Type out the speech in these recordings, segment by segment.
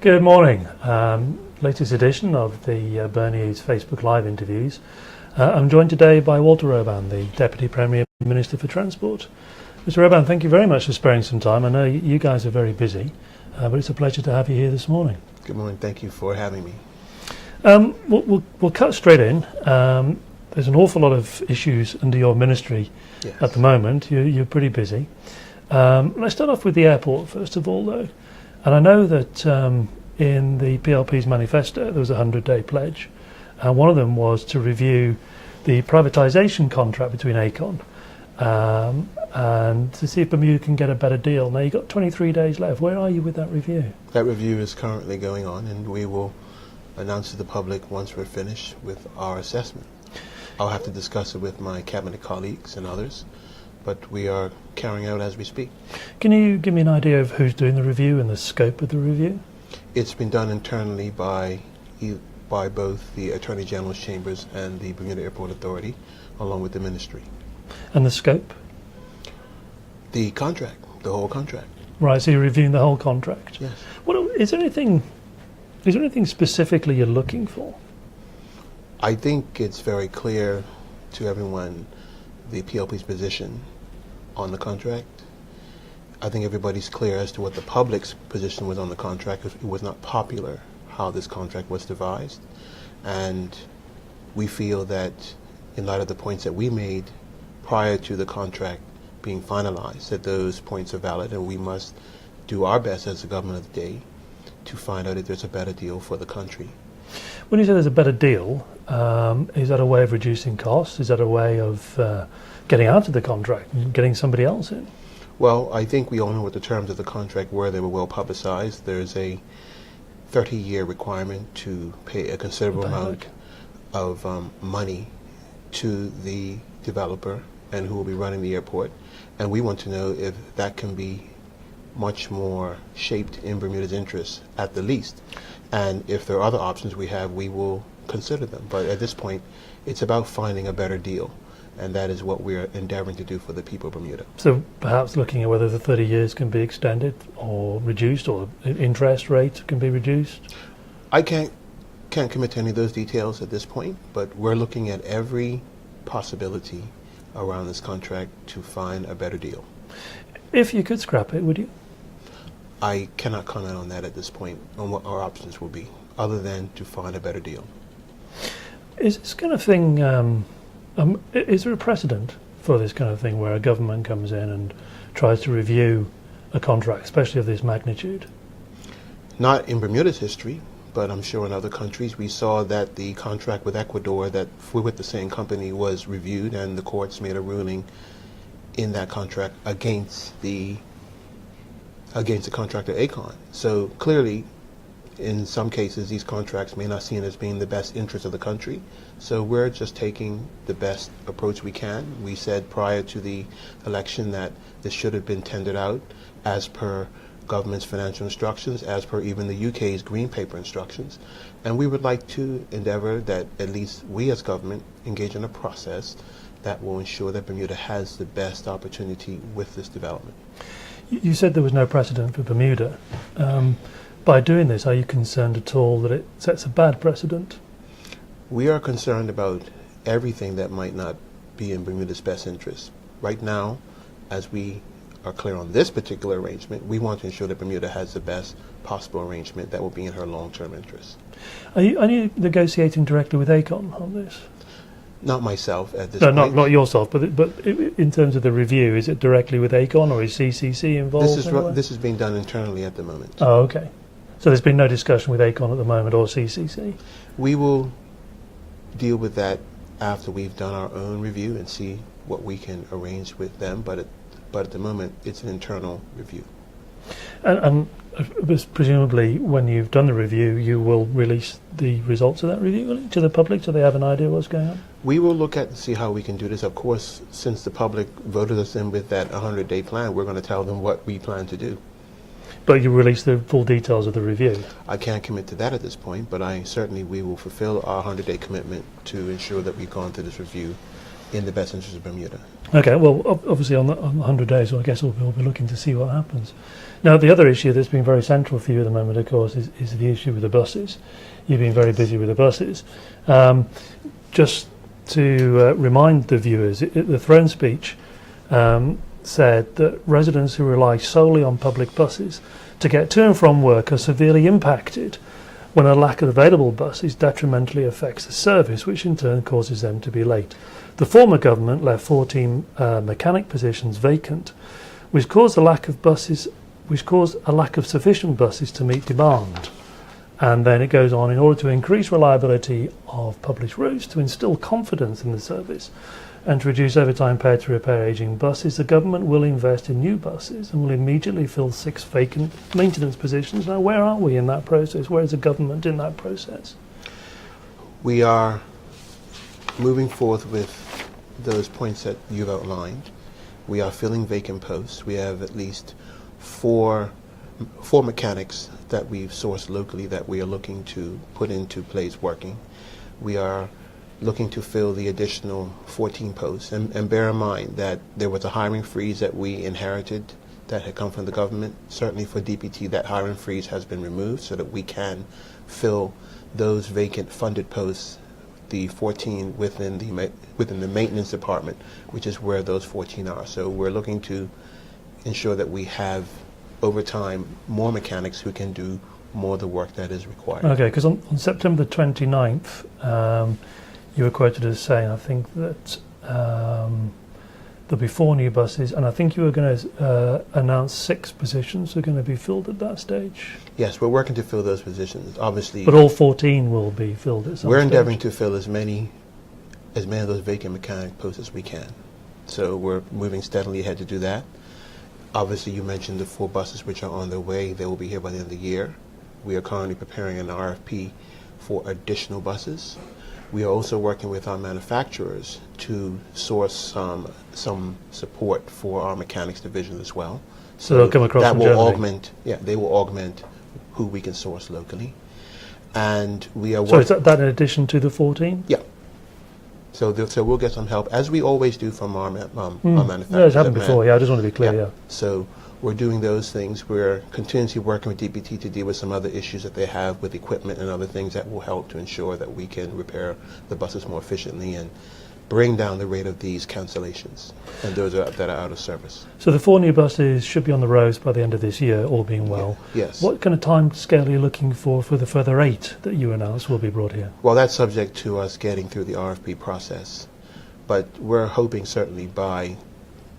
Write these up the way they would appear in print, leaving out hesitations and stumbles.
Good morning. Latest edition of the Bernie's Facebook Live interviews. I'm joined today by Walter Roban, the Deputy Premier Minister for Transport. Mr. Roban, thank you very much for sparing some time. I know you guys are very busy, but it's a pleasure to have you here this morning. Good morning. Thank you for having me. We'll cut straight in. There's an awful lot of issues under your ministry at the moment. You're pretty busy. Let's start off with the airport, first of all, though. And I know that in the PLP's manifesto there was a 100-day pledge. One of them was to review the privatisation contract between Aecon and to see if Bermuda can get a better deal. Now, you've got 23 days left. Where are you with that review? That review is currently going on, and we will announce to the public once we're finished with our assessment. I'll have to discuss it with my cabinet colleagues and others, but we are carrying out as we speak. Can you give me an idea of who's doing the review and the scope of the review? It's been done internally by both the Attorney General's Chambers and the Bermuda Airport Authority, along with the ministry. And the scope? The contract, the whole contract. Right, so you're reviewing the whole contract? Yes. Is there anything specifically you're looking for? I think it's very clear to everyone the PLP's position on the contract. I think everybody's clear as to what the public's position was on the contract. It was not popular how this contract was devised, and we feel that in light of the points that we made prior to the contract being finalized, that those points are valid, and we must do our best as the government of the day to find out if there's a better deal for the country. When you say there's a better deal, is that a way of reducing costs? Is that a way of getting out of the contract and getting somebody else in? Well, I think we all know what the terms of the contract were. They were well publicized. There's a 30-year requirement to pay a considerable amount of money to the developer and who will be running the airport. And we want to know if that can be much more shaped in Bermuda's interests at the least. And if there are other options we have, we will consider them. But at this point, it's about finding a better deal. And that is what we're endeavoring to do for the people of Bermuda. So perhaps looking at whether the 30 years can be extended or reduced, or interest rate can be reduced? I can't commit to any of those details at this point, but we're looking at every possibility around this contract to find a better deal. If you could scrap it, would you? I cannot comment on that at this point, on what our options will be, other than to find a better deal. Is this kind of thing, is there a precedent for this kind of thing where a government comes in and tries to review a contract, especially of this magnitude? Not in Bermuda's history, but I'm sure in other countries. We saw that the contract with Ecuador that with the same company was reviewed, and the courts made a ruling in that contract against the contractor Aecon. So clearly, in some cases, these contracts may not be seen as being the best interest of the country. So we're just taking the best approach we can. We said prior to the election that this should have been tendered out as per government's financial instructions, as per even the UK's green paper instructions. And we would like to endeavor that at least we as government engage in a process that will ensure that Bermuda has the best opportunity with this development. You said there was no precedent for Bermuda. By doing this, are you concerned at all that it sets a bad precedent? We are concerned about everything that might not be in Bermuda's best interest. Right now, as we are clear on this particular arrangement, we want to ensure that Bermuda has the best possible arrangement that will be in her long-term interest. Are you negotiating directly with Aecon on this? Not myself at this point. No, not yourself, but in terms of the review, is it directly with Aecon or is CCC involved? This is being done internally at the moment. Oh, okay. So there's been no discussion with Aecon at the moment or CCC? We will deal with that after we've done our own review and see what we can arrange with them, but at the moment it's an internal review. And presumably when you've done the review, you will release the results of that review to the public so they have an idea what's going on? We will look at and see how we can do this. Of course, since the public voted us in with that 100-day plan, we're going to tell them what we plan to do. But you release the full details of the review? I can't commit to that at this point, but we will fulfill our 100-day commitment to ensure that we've gone through this review in the best interest of Bermuda. Okay, well, obviously on the 100 days, well, I guess we'll be looking to see what happens. Now, the other issue that's been very central for you at the moment, of course, is the issue with the buses. You've been very busy with the buses. Just to remind the viewers, the throne speech said that residents who rely solely on public buses to get to and from work are severely impacted when a lack of available buses detrimentally affects the service, which in turn causes them to be late. The former government left 14 mechanic positions vacant, which caused a lack of sufficient buses to meet demand. And then it goes on, in order to increase reliability of published routes, to instill confidence in the service, and to reduce overtime paid to repair ageing buses, the government will invest in new buses and will immediately fill 6 vacant maintenance positions. Now, where are we in that process? Where is the government in that process? We are moving forth with those points that you've outlined. We are filling vacant posts. We have at least four mechanics that we've sourced locally that we are looking to put into place working. We are looking to fill the additional 14 posts. And bear in mind that there was a hiring freeze that we inherited that had come from the government. Certainly for DPT, that hiring freeze has been removed so that we can fill those vacant funded posts, the 14 within the maintenance department, which is where those 14 are. So we're looking to ensure that we have, over time, more mechanics who can do more of the work that is required. Okay, because on September the 29th, you were quoted as saying, I think, that there'll be 4 new buses, and I think you were going to announce 6 positions are going to be filled at that stage. Yes, we're working to fill those positions, obviously. But all 14 will be filled at some We're stage. endeavoring to fill as many of those vacant mechanic posts as we can. So we're moving steadily ahead to do that. Obviously, you mentioned the 4 buses which are on their way. They will be here by the end of the year. We are currently preparing an RFP for additional buses. We are also working with our manufacturers to source some support for our mechanics division as well. So they'll come across that from will Germany. augment. Yeah, they will augment who we can source locally, and we are. So is that in addition to the 14? Yeah. So we'll get some help, as we always do from our manufacturers. No, it's happened before. Yeah, I just want to be clear. Yeah. So we're doing those things. We're continuously working with DPT to deal with some other issues that they have with equipment and other things that will help to ensure that we can repair the buses more efficiently and bring down the rate of these cancellations and those that are out of service. So the 4 new buses should be on the roads by the end of this year, all being well. Yeah. Yes. What kind of time scale are you looking for the further 8 that you announced will be brought here? Well, that's subject to us getting through the RFP process. But we're hoping certainly by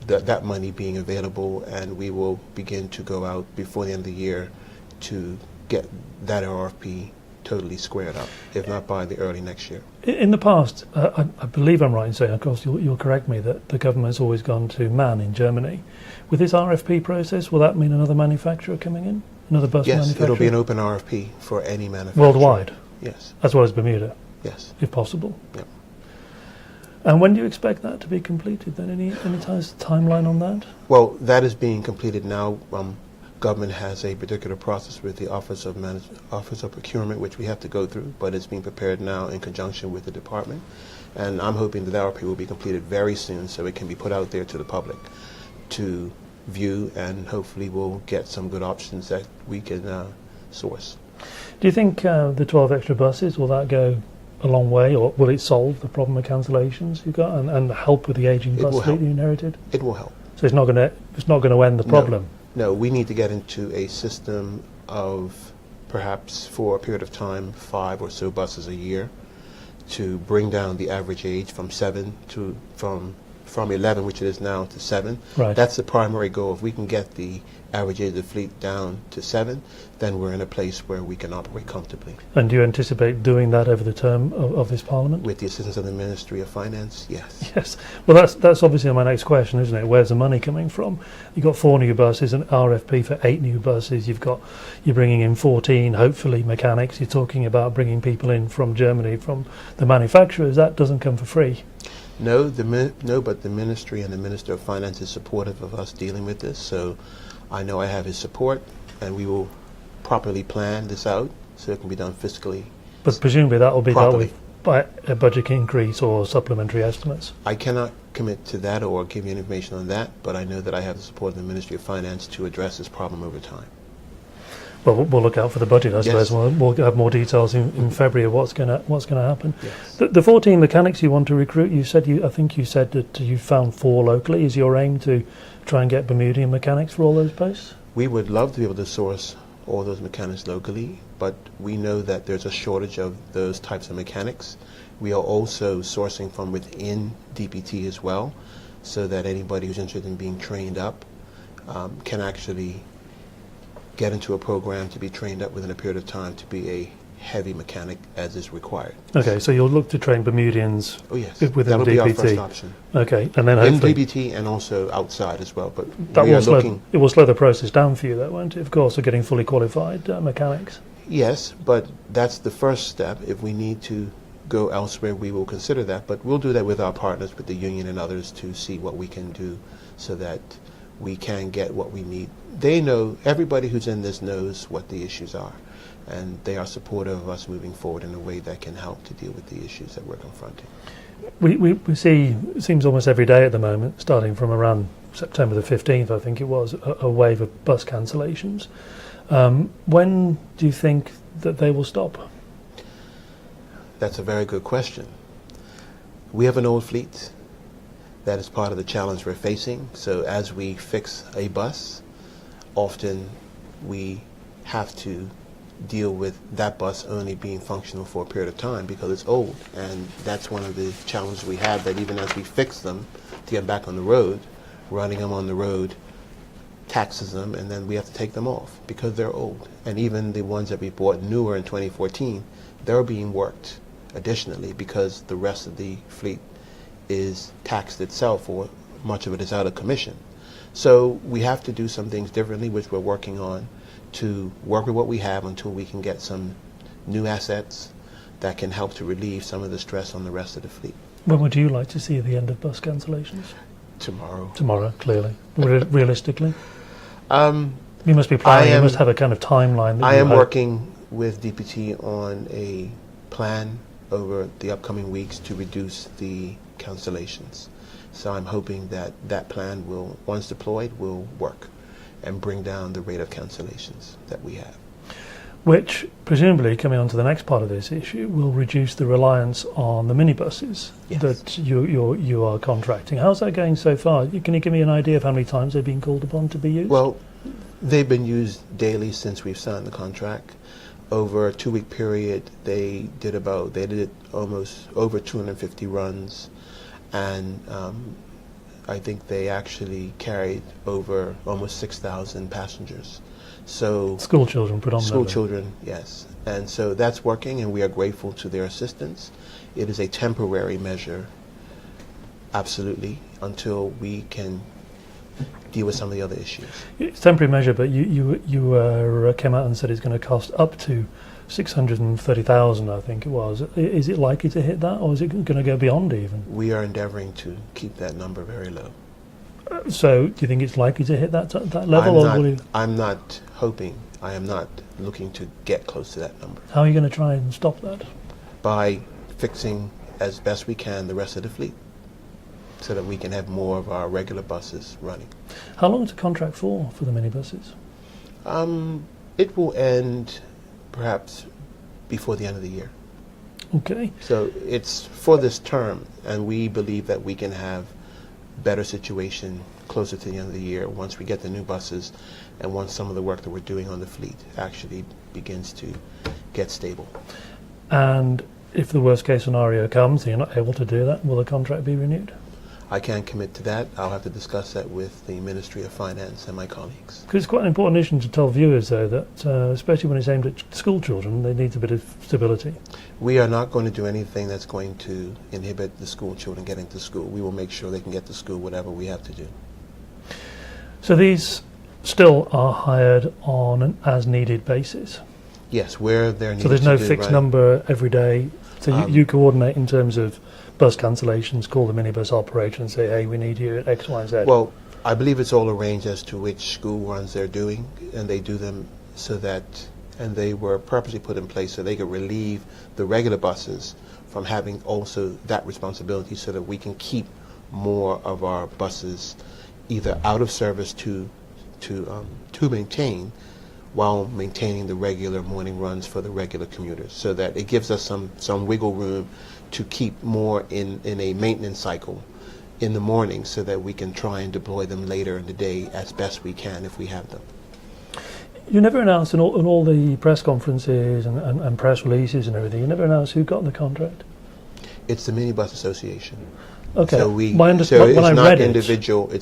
that money being available, and we will begin to go out before the end of the year to get that RFP totally squared up, if not by the early next year. In the past, I believe I'm right in saying, of course you'll correct me, that the government's always gone to MAN in Germany. With this RFP process, will that mean another manufacturer coming in? Another bus manufacturer? Yes, it'll be an open RFP for any manufacturer. Worldwide? Yes. As well as Bermuda? Yes. If possible? Yep. And when do you expect that to be completed then? Any timeline on that? Well, that is being completed now. Government has a particular process with the Office of Procurement, which we have to go through, but it's being prepared now in conjunction with the department. And I'm hoping that the RFP will be completed very soon so it can be put out there to the public to view, and hopefully we'll get some good options that we can source. Do you think the 12 extra buses, will that go a long way, or will it solve the problem of cancellations you've got and help with the ageing bus fleet you inherited? It will help. So it's not going to end the problem? No, we need to get into a system of perhaps for a period of time 5 or so buses a year to bring down the average age from 11, which it is now, to 7. Right. That's the primary goal. If we can get the average age of the fleet down to 7, then we're in a place where we can operate comfortably. And do you anticipate doing that over the term of this Parliament? With the assistance of the Ministry of Finance, yes. Yes. Well, that's obviously my next question, isn't it? Where's the money coming from? You've got 4 new buses, an RFP for 8 new buses. You're bringing in 14, hopefully, mechanics. You're talking about bringing people in from Germany, from the manufacturers. That doesn't come for free. No, but the Ministry and the Minister of Finance is supportive of us dealing with this. So I know I have his support, and we will properly plan this out so it can be done fiscally. But presumably that will be dealt with by a budget increase or supplementary estimates? I cannot commit to that or give you any information on that, but I know that I have the support of the Ministry of Finance to address this problem over time. Well, we'll look out for the budget, I suppose. Yes. We'll have more details in February of what's going to happen. Yes. The 14 mechanics you want to recruit, I think you said that you found 4 locally. Is your aim to try and get Bermudian mechanics for all those posts? We would love to be able to source all those mechanics locally, but we know that there's a shortage of those types of mechanics. We are also sourcing from within DPT as well, so that anybody who's interested in being trained up can actually get into a program to be trained up within a period of time to be a heavy mechanic as is required. Okay, so you'll look to train Bermudians within That'll DPT. be our first option. Okay, and then In hopefully DPT and also outside as well, but that we are looking... it will slow the process down for you, though, won't it? Of course, of getting fully qualified mechanics. Yes, but that's the first step. If we need to go elsewhere, we will consider that, but we'll do that with our partners, with the union and others, to see what we can do so that we can get what we need. They know, everybody who's in this knows what the issues are, and they are supportive of us moving forward in a way that can help to deal with the issues that we're confronting. We see, it seems almost every day at the moment, starting from around September the 15th, I think it was, a wave of bus cancellations. When do you think that they will stop? That's a very good question. We have an old fleet. That is part of the challenge we're facing. So as we fix a bus, often we have to deal with that bus only being functional for a period of time because it's old. And that's one of the challenges we have, that even as we fix them to get back on the road, running them on the road taxes them, and then we have to take them off because they're old. And even the ones that we bought newer in 2014, they're being worked additionally because the rest of the fleet is taxed itself, or much of it is out of commission. So we have to do some things differently, which we're working on, to work with what we have until we can get some new assets that can help to relieve some of the stress on the rest of the fleet. When would you like to see the end of bus cancellations? Tomorrow. Tomorrow, clearly. Realistically? You must be planning, you must have a kind of timeline. I am working with DPT on a plan over the upcoming weeks to reduce the cancellations. So I'm hoping that that plan will, once deployed, will work and bring down the rate of cancellations that we have. Which, presumably, coming on to the next part of this issue, will reduce the reliance on the minibuses that you are contracting. How's that going so far? Can you give me an idea of how many times they've been called upon to be used? Well, they've been used daily since we've signed the contract. Over a 2-week period, they did almost over 250 runs, and I think they actually carried over almost 6,000 passengers. So school children predominantly. School children, yes. And so that's working, and we are grateful to their assistance. It is a temporary measure, absolutely, until we can deal with some of the other issues. It's a temporary measure, but you came out and said it's going to cost up to 630,000, I think it was. Is it likely to hit that, or is it going to go beyond even? We are endeavoring to keep that number very low. So do you think it's likely to hit that level? I'm not hoping. I am not looking to get close to that number. How are you going to try and stop that? By fixing as best we can the rest of the fleet, so that we can have more of our regular buses running. How long is the contract for the minibuses? It will end perhaps before the end of the year. Okay. So it's for this term, and we believe that we can have better situation closer to the end of the year once we get the new buses and once some of the work that we're doing on the fleet actually begins to get stable. And if the worst case scenario comes and you're not able to do that, will the contract be renewed? I can't commit to that. I'll have to discuss that with the Ministry of Finance and my colleagues. Because it's quite an important issue to tell viewers, though, that especially when it's aimed at school children, they need a bit of stability. We are not going to do anything that's going to inhibit the school children getting to school. We will make sure they can get to school, whatever we have to do. So these still are hired on an as-needed basis? Yes, where they're needed. So there's no fixed number every day? So you coordinate in terms of bus cancellations, call the minibus operator and say, hey, we need you at X, Y, and Z? Well, I believe it's all arranged as to which school runs they're doing, and they do them so that, and they were purposely put in place so they could relieve the regular buses from having also that responsibility so that we can keep more of our buses either out of service to maintain while maintaining the regular morning runs for the regular commuters, so that it gives us some wiggle room to keep more in a maintenance cycle in the morning so that we can try and deploy them later in the day as best we can if we have them. You never announced in all the press conferences and press releases and everything, you never announced who got the contract? It's the Minibus Association. Okay. So it's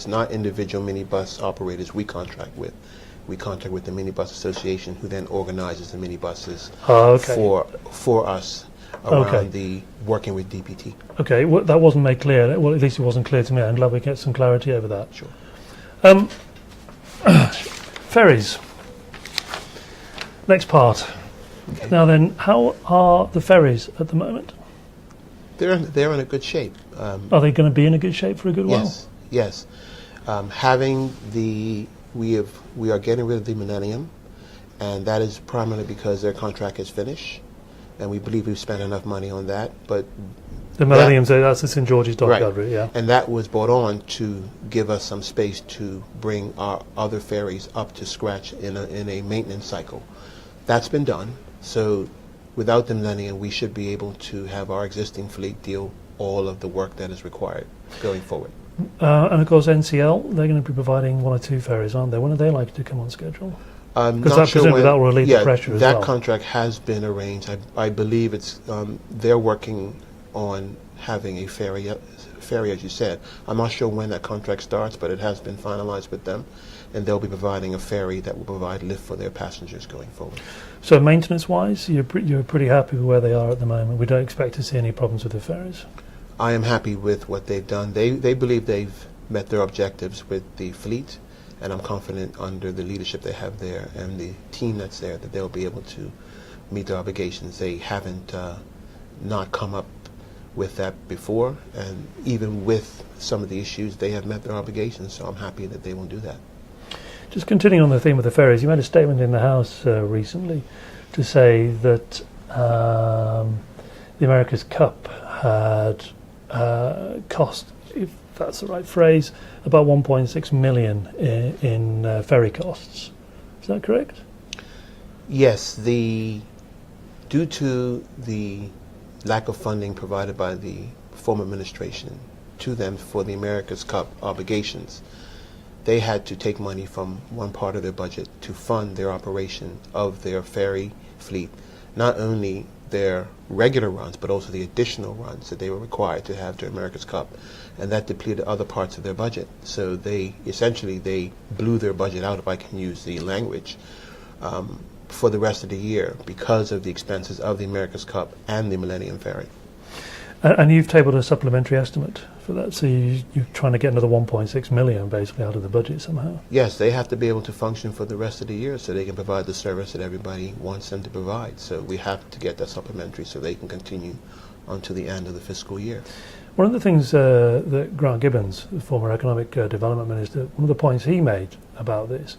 not individual minibus operators we contract with. We contract with the Minibus Association, who then organizes the minibuses for us around the working with DPT. Okay, well, that wasn't made clear. Well, at least it wasn't clear to me. I'm glad we get some clarity over that. Sure. Ferries. Next part. Okay. Now then, how are the ferries at the moment? They're in a good shape. Are they going to be in a good shape for a good while? Yes. We are getting rid of the Millennium, and that is primarily because their contract is finished, and we believe we've spent enough money on that. But the Millennium, that's the St. George's Dockyard route, yeah. And that was brought on to give us some space to bring our other ferries up to scratch in a maintenance cycle. That's been done. So without the Millennium, we should be able to have our existing fleet deal all of the work that is required going forward. And of course, NCL, they're going to be providing one or two ferries, aren't they? When are they likely to come on schedule? Because presumably that will relieve the pressure as well. That contract has been arranged. I believe they're working on having a ferry, as you said. I'm not sure when that contract starts, but it has been finalized with them, and they'll be providing a ferry that will provide lift for their passengers going forward. So maintenance-wise, you're pretty happy with where they are at the moment? We don't expect to see any problems with the ferries? I am happy with what they've done. They believe they've met their objectives with the fleet, and I'm confident under the leadership they have there and the team that's there that they'll be able to meet their obligations. They haven't not come up with that before, and even with some of the issues, they have met their obligations, so I'm happy that they will do that. Just continuing on the theme of the ferries, you made a statement in the House recently to say that the America's Cup had cost, if that's the right phrase, about 1.6 million in ferry costs. Is that correct? Yes. Due to the lack of funding provided by the former administration to them for the America's Cup obligations, they had to take money from one part of their budget to fund their operation of their ferry fleet, not only their regular runs, but also the additional runs that they were required to have to America's Cup, and that depleted other parts of their budget. So they blew their budget out, if I can use the language, for the rest of the year because of the expenses of the America's Cup and the Millennium Ferry. And you've tabled a supplementary estimate for that, so you're trying to get another 1.6 million basically out of the budget somehow? Yes, they have to be able to function for the rest of the year so they can provide the service that everybody wants them to provide. So we have to get that supplementary so they can continue until the end of the fiscal year. One of the things that Grant Gibbons, the former Economic Development Minister, one of the points he made about this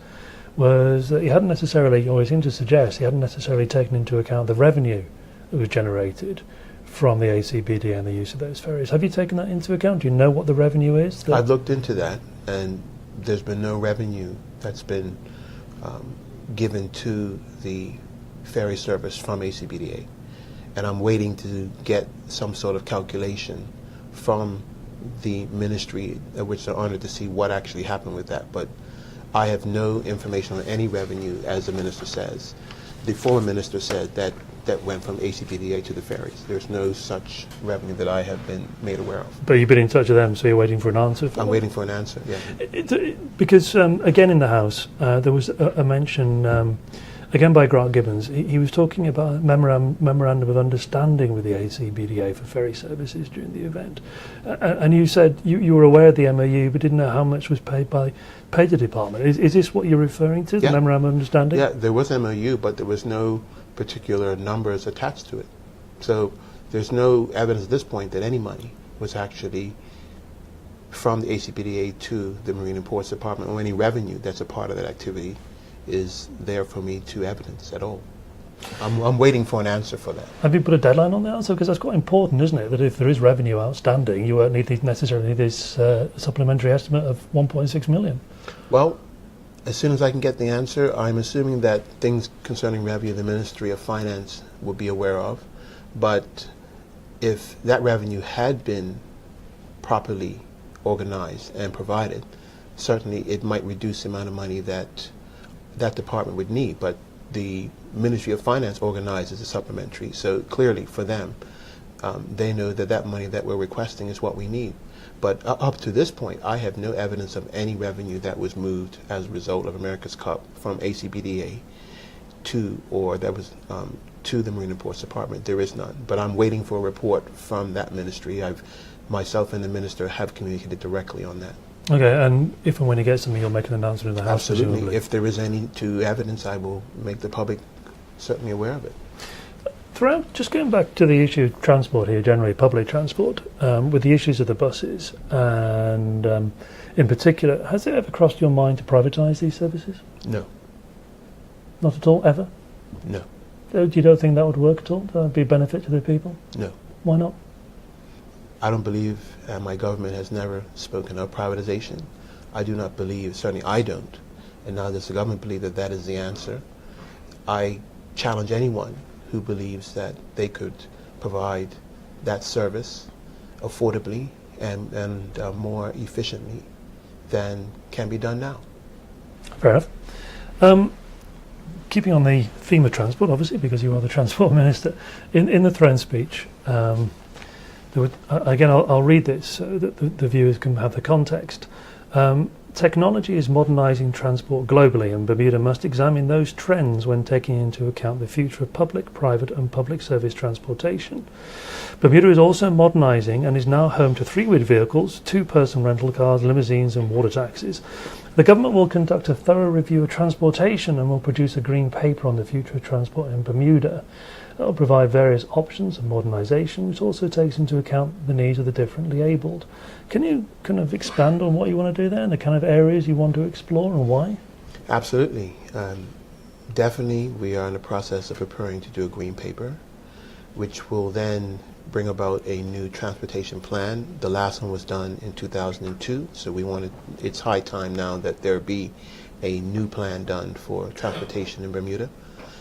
was that he hadn't necessarily, or he seemed to suggest, he hadn't necessarily taken into account the revenue that was generated from the ACBD and the use of those ferries. Have you taken that into account? Do you know what the revenue is? I've looked into that, and there's been no revenue that's been given to the ferry service from ACBDA. And I'm waiting to get some sort of calculation from the ministry, which they're honored to see what actually happened with that. But I have no information on any revenue, as the minister says. The former minister said that went from ACPDA to the ferries. There's no such revenue that I have been made aware of. But you've been in touch with them, so you're waiting for an answer? I'm waiting for an answer, yeah. Because, again, in the House, there was a mention, again by Grant Gibbons, he was talking about a memorandum of understanding with the ACBDA for ferry services during the event. And you said you were aware of the MOU, but didn't know how much was paid by the department. Is this what you're referring to, the memorandum of understanding? Yeah, there was MOU, but there was no particular numbers attached to it. So there's no evidence at this point that any money was actually from the ACPDA to the Marine and Ports Department, or any revenue that's a part of that activity is there for me to evidence at all. I'm waiting for an answer for that. Have you put a deadline on the answer? Because that's quite important, isn't it? That if there is revenue outstanding, you won't need necessarily this supplementary estimate of 1.6 million. Well, as soon as I can get the answer, I'm assuming that things concerning revenue the Ministry of Finance will be aware of. But if that revenue had been properly organized and provided, certainly it might reduce the amount of money that that department would need. But the Ministry of Finance organizes a supplementary, so clearly for them, they know that that money that we're requesting is what we need. But up to this point, I have no evidence of any revenue that was moved as a result of America's Cup from ACBDA to, or that was to the Marine and Ports Department. There is none. But I'm waiting for a report from that ministry. Myself and the minister have communicated directly on that. Okay, and if and when you get something, you'll make an announcement in the House. Absolutely. Presumably. If there is any to evidence, I will make the public certainly aware of it. Throughout, just going back to the issue of transport here, generally public transport, with the issues of the buses, and in particular, has it ever crossed your mind to privatise these services? No. Not at all, ever? No. You don't think that would work at all? That would be a benefit to the people? No. Why not? I don't believe, and my government has never spoken of privatization. I do not believe, certainly I don't, and now does the government believe that that is the answer. I challenge anyone who believes that they could provide that service affordably and more efficiently than can be done now. Fair enough. Keeping on the theme of transport, obviously, because you are the Transport Minister, in the throne speech, again, I'll read this so that the viewers can have the context. Technology is modernising transport globally, and Bermuda must examine those trends when taking into account the future of public, private and public service transportation. Bermuda is also modernising and is now home to 3-wheeled vehicles, 2-person rental cars, limousines and water taxis. The government will conduct a thorough review of transportation and will produce a green paper on the future of transport in Bermuda. It will provide various options of modernisation, which also takes into account the needs of the differently abled. Can you kind of expand on what you want to do there and the kind of areas you want to explore and why? Absolutely. Definitely, we are in the process of preparing to do a green paper, which will then bring about a new transportation plan. The last one was done in 2002, so it's high time now that there be a new plan done for transportation in Bermuda.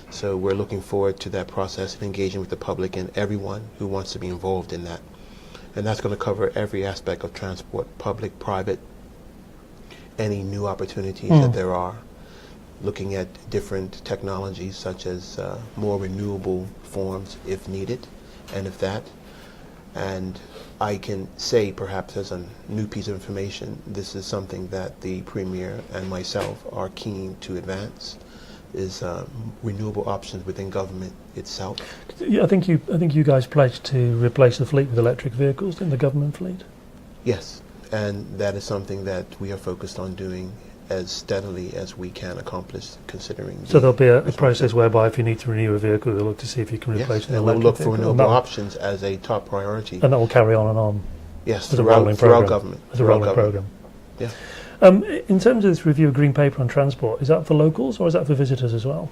So we're looking forward to that process and engaging with the public and everyone who wants to be involved in that. And that's going to cover every aspect of transport, public, private, any new opportunities that there are, looking at different technologies such as more renewable forms if needed, and if that. And I can say, perhaps as a new piece of information, this is something that the Premier and myself are keen to advance, is renewable options within government itself. Yeah, I think you guys pledged to replace the fleet with electric vehicles in the government fleet. Yes, and that is something that we are focused on doing as steadily as we can accomplish, considering. So there'll be a process whereby if you need to renew a vehicle, you'll look to see if you can replace it with an and we'll electric look for vehicle. renewable options as a top priority. And that will carry on and on. Yes, as a rolling throughout programme. government. As a rolling programme. Yeah. In terms of this review of Green Paper on transport, is that for locals or is that for visitors as well?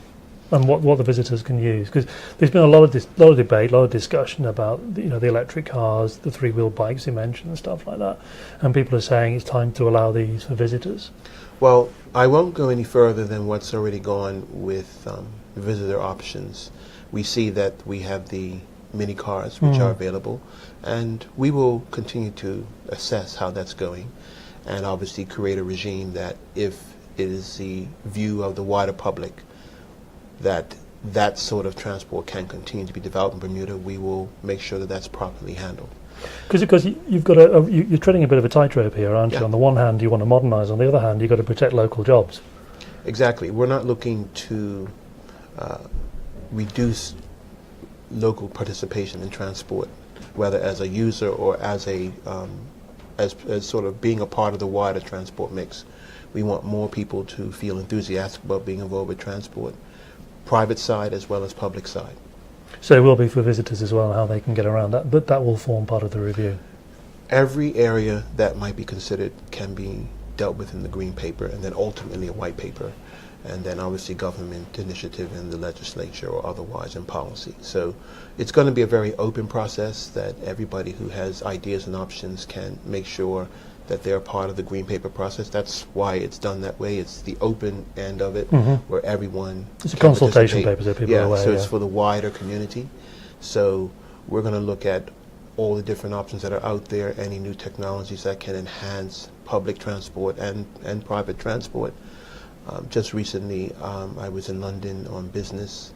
And what the visitors can use? Because there's been a lot of debate, a lot of discussion about the electric cars, the 3-wheel bikes you mentioned and stuff like that. And people are saying it's time to allow these for visitors. Well, I won't go any further than what's already gone with visitor options. We see that we have the mini cars which are available, and we will continue to assess how that's going, and obviously create a regime that if it is the view of the wider public that that sort of transport can continue to be developed in Bermuda, we will make sure that that's properly handled. Because you've got you're treading a bit of a tightrope here, aren't you? On the one hand, you want to modernise. On the other hand, you've got to protect local jobs. Exactly. We're not looking to reduce local participation in transport, whether as a user or as a as sort of being a part of the wider transport mix. We want more people to feel enthusiastic about being involved with transport, private side as well as public side. So it will be for visitors as well, how they can get around that, but that will form part of the review. Every area that might be considered can be dealt with in the green paper, and then ultimately a white paper, and then obviously government initiative in the legislature or otherwise in policy. So it's going to be a very open process that everybody who has ideas and options can make sure that they're part of the green paper process. That's why it's done that way. It's the open end of it, where everyone It's a can consultation participate. paper, so people are aware. So it's for the wider community. So we're going to look at all the different options that are out there, any new technologies that can enhance public transport and private transport. Just recently, I was in London on business,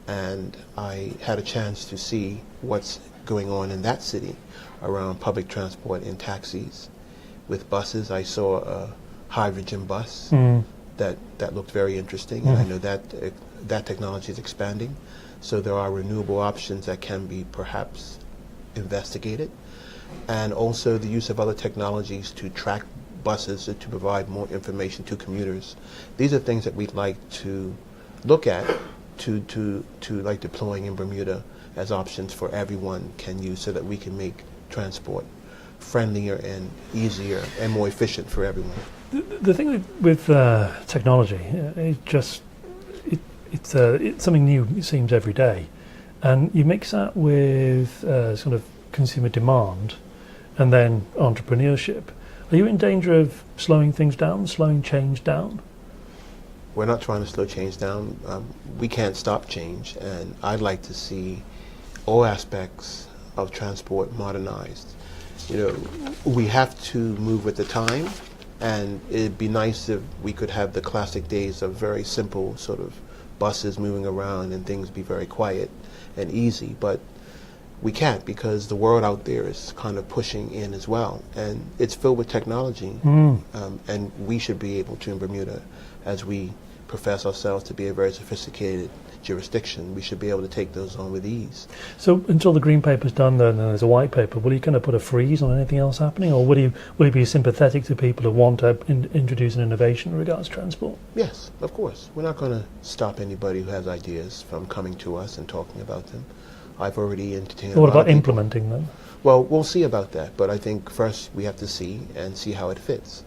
and I had a chance to see what's going on in that city around public transport and taxis. With buses, I saw a hydrogen bus that looked very interesting, and I know that technology is expanding. So there are renewable options that can be perhaps investigated, and also the use of other technologies to track buses to provide more information to commuters. These are things that we'd like to look at to like deploying in Bermuda as options for everyone can use, so that we can make transport friendlier and easier and more efficient for everyone. The thing with technology, it's something new, it seems, every day. And you mix that with sort of consumer demand and then entrepreneurship. Are you in danger of slowing things down, slowing change down? We're not trying to slow change down. We can't stop change, and I'd like to see all aspects of transport modernized. You know, we have to move with the time, and it'd be nice if we could have the classic days of very simple sort of buses moving around and things be very quiet and easy, but we can't, because the world out there is kind of pushing in as well, and it's filled with technology, and we should be able to, in Bermuda, as we profess ourselves to be a very sophisticated jurisdiction, we should be able to take those on with ease. So until the green paper's done, then there's a white paper. Will you kind of put a freeze on anything else happening, or will you be sympathetic to people who want to introduce an innovation in regards to transport? Yes, of course. We're not going to stop anybody who has ideas from coming to us and talking about them. I've already entertained. What about implementing them? Well, we'll see about that, but I think first we have to see how it fits,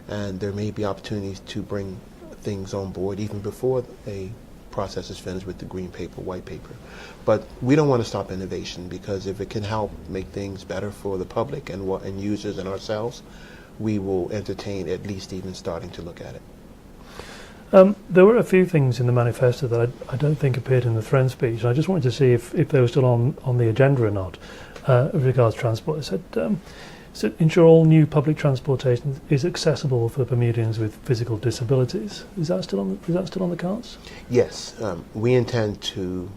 and there may be opportunities to bring things on board even before a process is finished with the green paper, white paper. But we don't want to stop innovation, because if it can help make things better for the public and users and ourselves, we will entertain at least even starting to look at it. There were a few things in the manifesto that I don't think appeared in the Friend speech, and I just wanted to see if they were still on the agenda or not with regards to transport. It said, so ensure all new public transportation is accessible for Bermudians with physical disabilities. Is that still on the cards? Yes, we intend to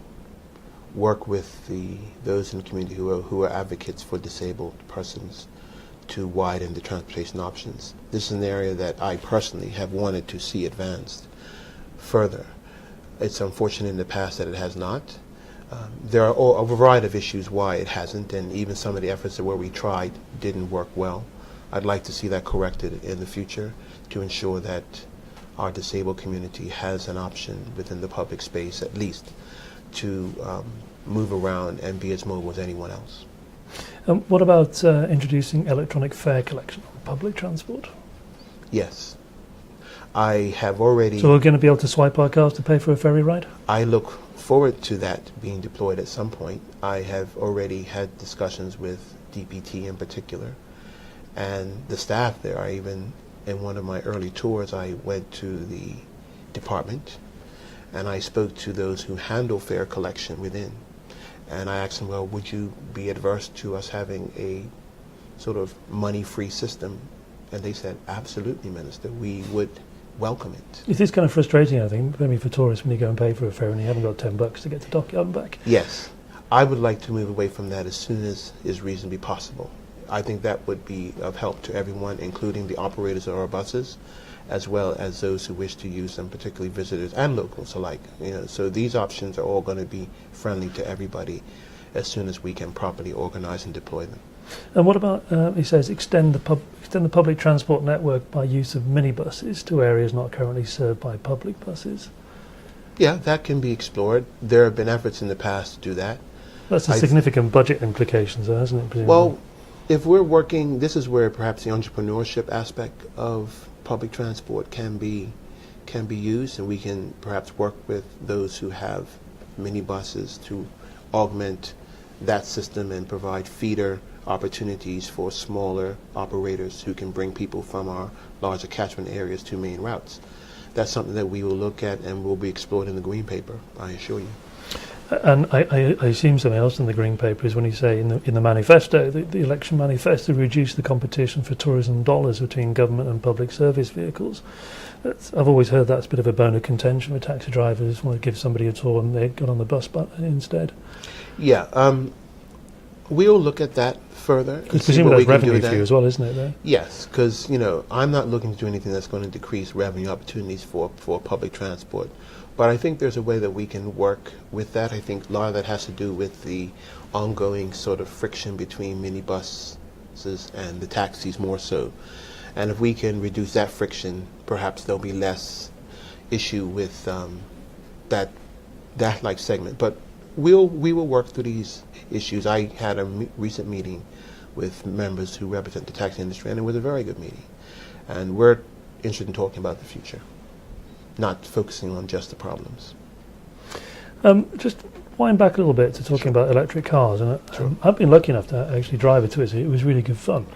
work with those in the community who are advocates for disabled persons to widen the transportation options. This is an area that I personally have wanted to see advanced further. It's unfortunate in the past that it has not. There are a variety of issues why it hasn't, and even some of the efforts where we tried didn't work well. I'd like to see that corrected in the future to ensure that our disabled community has an option within the public space, at least, to move around and be as mobile as anyone else. What about introducing electronic fare collection on public transport? Yes. I have already... So we're going to be able to swipe our cards to pay for a ferry ride? I look forward to that being deployed at some point. I have already had discussions with DPT in particular, and the staff there. In one of my early tours, I went to the department, and I spoke to those who handle fare collection within. And I asked them, well, would you be adverse to us having a sort of money-free system? And they said, absolutely, Minister, we would welcome it. It is kind of frustrating, I think, maybe for tourists, when you go and pay for a fare and you haven't got $10 to get to Dockyard and back. Yes. I would like to move away from that as soon as is reasonably possible. I think that would be of help to everyone, including the operators of our buses, as well as those who wish to use them, particularly visitors and locals alike. So these options are all going to be friendly to everybody as soon as we can properly organize and deploy them. And what about, he says, extend the public transport network by use of minibuses to areas not currently served by public buses? Yeah, that can be explored. There have been efforts in the past to do that. That's a significant budget implications, though, hasn't it? Presumably? Well, if we're working, this is where perhaps the entrepreneurship aspect of public transport can be used, and we can perhaps work with those who have minibuses to augment that system and provide feeder opportunities for smaller operators who can bring people from our larger catchment areas to main routes. That's something that we will look at and will be explored in the Green Paper, I assure you. And I assume something else in the Green Paper is when you say in the manifesto, the election manifesto, reduce the competition for tourism dollars between government and public service vehicles. I've always heard that's a bit of a bone of contention with taxi drivers, want to give somebody a tour and they get on the bus instead. Yeah, we'll look at that further. Because presumably that's revenue for you as well, isn't it? There? Yes, because I'm not looking to do anything that's going to decrease revenue opportunities for public transport. But I think there's a way that we can work with that. I think a lot of that has to do with the ongoing sort of friction between minibuses and the taxis more so. And if we can reduce that friction, perhaps there'll be less issue with that like segment. But we will work through these issues. I had a recent meeting with members who represent the taxi industry, and it was a very good meeting. And we're interested in talking about the future, not focusing on just the problems. Just wind back a little bit to talking about electric cars. And I've been lucky enough to actually drive it to it. It was really good fun.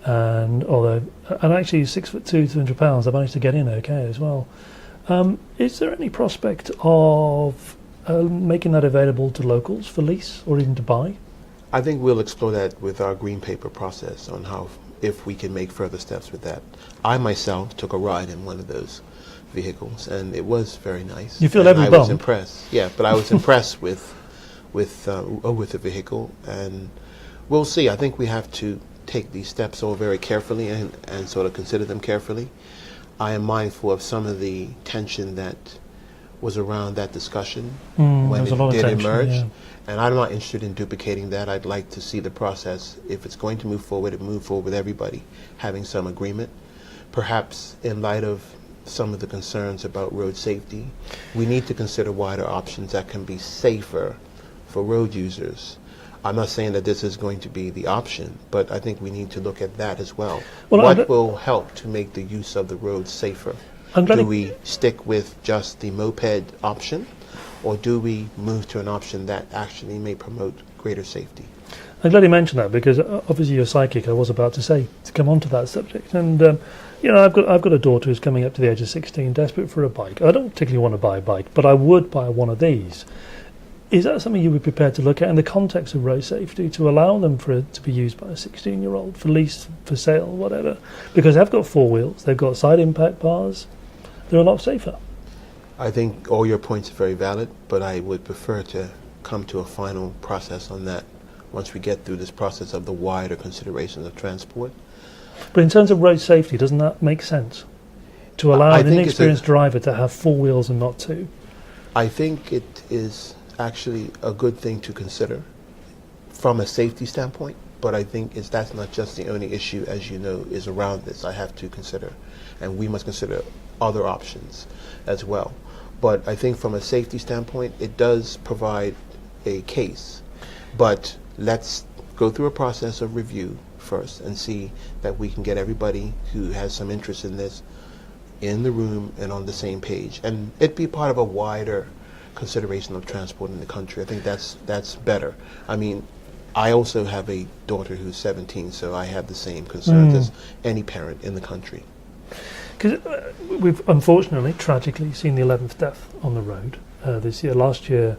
And actually 6'2", 200 pounds, I managed to get in okay as well. Is there any prospect of making that available to locals for lease or even to buy? I think we'll explore that with our Green Paper process on if we can make further steps with that. I myself took a ride in one of those vehicles, and it was very nice. You feel and every I bump? was impressed. Yeah, but I was impressed with the vehicle, and we'll see. I think we have to take these steps all very carefully and sort of consider them carefully. I am mindful of some of the tension that was around that discussion when it did emerge. Yeah. And I'm not interested in duplicating that. I'd like to see the process, if it's going to move forward, it move forward with everybody having some agreement. Perhaps in light of some of the concerns about road safety, we need to consider wider options that can be safer for road users. I'm not saying that this is going to be the option, but I think we need to look at that as well. What will help to make the use of the road safer? Do we stick with just the moped option, or do we move to an option that actually may promote greater safety? I'm glad you mentioned that, because obviously you're psychic. I was about to come on to that subject. And I've got a daughter who's coming up to the age of 16, desperate for a bike. I don't particularly want to buy a bike, but I would buy one of these. Is that something you would be prepared to look at in the context of road safety, to allow them for it to be used by a 16-year-old for lease, for sale, whatever? Because they've got four wheels, they've got side impact bars, they're a lot safer. I think all your points are very valid, but I would prefer to come to a final process on that once we get through this process of the wider considerations of transport. But in terms of road safety, doesn't that make sense? To allow an inexperienced driver to have four wheels and not two? I think it is actually a good thing to consider from a safety standpoint, but I think that's not just the only issue, as you know, is around this. I have to consider, and we must consider other options as well. But I think from a safety standpoint, it does provide a case. But let's go through a process of review first and see that we can get everybody who has some interest in this in the room and on the same page. And it be part of a wider consideration of transport in the country. I think that's better. I mean, I also have a daughter who's 17, so I have the same concerns as any parent in the country. Because we've unfortunately, tragically, seen the 11th death on the road this year. Last year,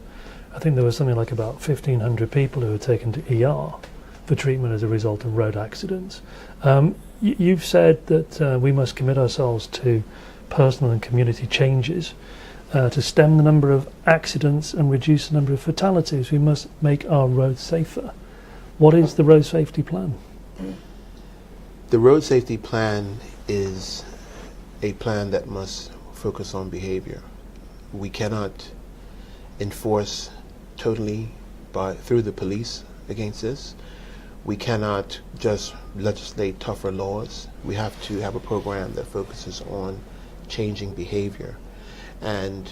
I think there was something like about 1,500 people who were taken to ER for treatment as a result of road accidents. You've said that we must commit ourselves to personal and community changes to stem the number of accidents and reduce the number of fatalities. We must make our roads safer. What is the road safety plan? The road safety plan is a plan that must focus on behavior. We cannot enforce totally through the police against this. We cannot just legislate tougher laws. We have to have a program that focuses on changing behavior, and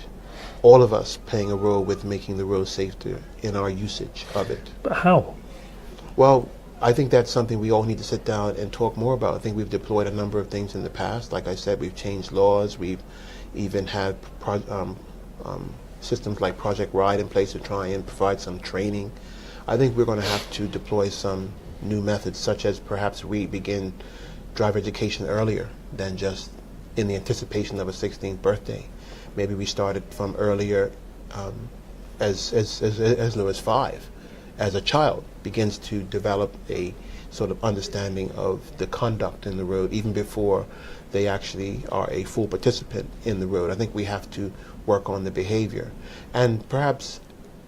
all of us playing a role with making the road safer in our usage of it. But how? Well, I think that's something we all need to sit down and talk more about. I think we've deployed a number of things in the past. Like I said, we've changed laws. We've even had systems like Project Ride in place to try and provide some training. I think we're going to have to deploy some new methods, such as perhaps we begin driver education earlier than just in the anticipation of a 16th birthday. Maybe we started from earlier, as low as 5, as a child begins to develop a sort of understanding of the conduct in the road, even before they actually are a full participant in the road. I think we have to work on the behavior and perhaps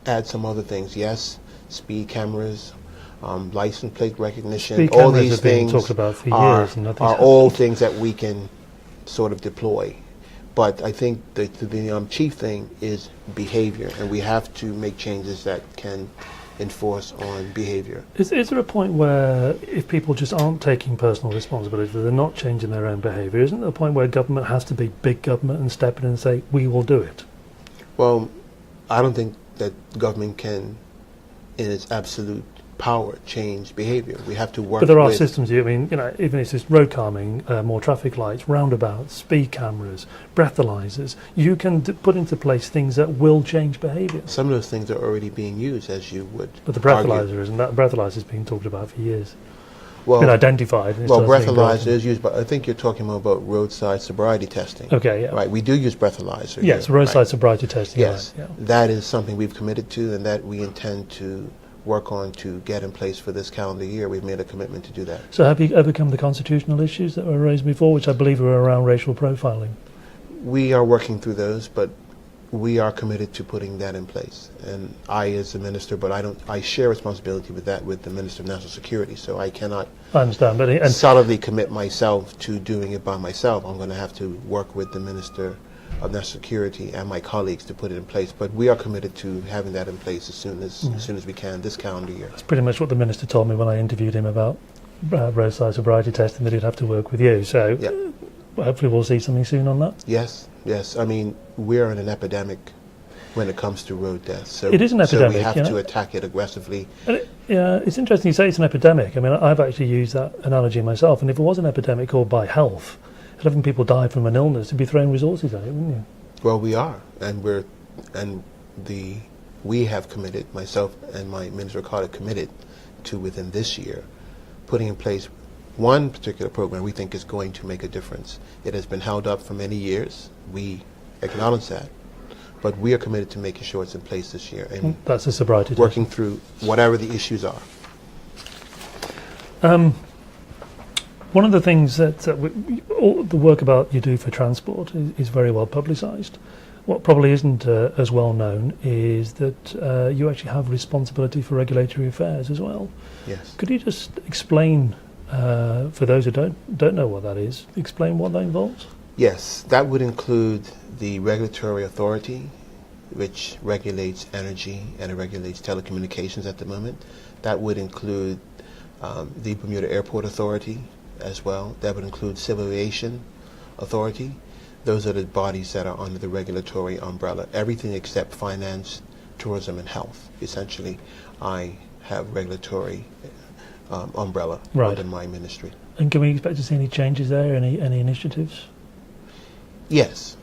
add some other things. Yes, speed cameras, license plate recognition, Speed all cameras these have been things talked about for are, years and nothing's are happened. all things that we can sort of deploy. But I think the chief thing is behavior, and we have to make changes that can enforce on behavior. Is there a point where if people just aren't taking personal responsibility, they're not changing their own behaviour, isn't there a point where government has to be big government and step in and say, we will do it? Well, I don't think that government can, in its absolute power, change behavior. We have to work But there are with systems, I mean, even if it's just road calming, more traffic lights, roundabouts, speed cameras, breathalyzers, you can put into place things that will change behaviour. some of those things are already being used, as you would But the argue. breathalyzer isn't. That breathalyzer has been talked about for years. Well, Been identified. And it's well, started being brought breathalyzer in. is used, but I think you're talking more about roadside sobriety testing. Okay, yeah. Right, we do use breathalyzer. Yes, here, roadside right. sobriety testing. Yes, Right, yeah. that is something we've committed to and that we intend to work on to get in place for this calendar year. We've made a commitment to do that. So have you overcome the constitutional issues that were raised before, which I believe were around racial profiling? We are working through those, but we are committed to putting that in place. And I, as a minister, but I share responsibility with that with the Minister of National Security, so I cannot I understand, but and solidly commit myself to doing it by myself. I'm going to have to work with the Minister of National Security and my colleagues to put it in place. But we are committed to having that in place as soon as we can this calendar year. that's pretty much what the minister told me when I interviewed him about roadside sobriety testing, that he'd have to work with you. So Yeah. hopefully we'll see something soon on that. Yes. I mean, we're in an epidemic when it comes to road deaths. So, It is an So epidemic, we have you to know. attack it aggressively. And it's interesting you say it's an epidemic. I mean, I've actually used that analogy myself, and if it was an epidemic caused by health, 11 people died from an illness, to be throwing resources at it, wouldn't you? Well, we are, and we have committed, myself and my Minister Carter committed to within this year, putting in place one particular program we think is going to make a difference. It has been held up for many years. We acknowledge that, but we are committed to making sure it's in place this year and That's a sobriety test. working through whatever the issues are. One of the things that all the work about you do for transport is very well publicised. What probably isn't as well known is that you actually have responsibility for regulatory affairs as well. Yes. Could you just explain, for those who don't know what that is, explain what that involves? Yes, that would include the regulatory authority, which regulates energy and it regulates telecommunications at the moment. That would include the Bermuda Airport Authority as well. That would include Civil Aviation Authority. Those are the bodies that are under the regulatory umbrella. Everything except finance, tourism, and health. Essentially, I have regulatory umbrella Right. under my ministry. And can we expect to see any changes there, any initiatives? Yes,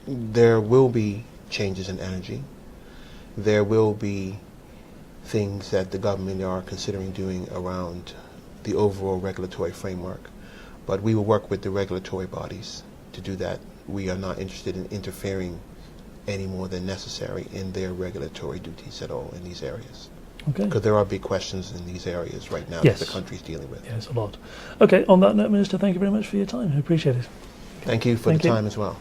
there will be changes in energy. There will be things that the government are considering doing around the overall regulatory framework. But we will work with the regulatory bodies to do that. We are not interested in interfering any more than necessary in their regulatory duties at all in these areas. Okay. Because there are big questions in these areas right now Yes. that the country's dealing with. Yes, a lot. Okay, on that note, Minister, thank you very much for your time. I appreciate it. Thank you for Thank the you. time as well.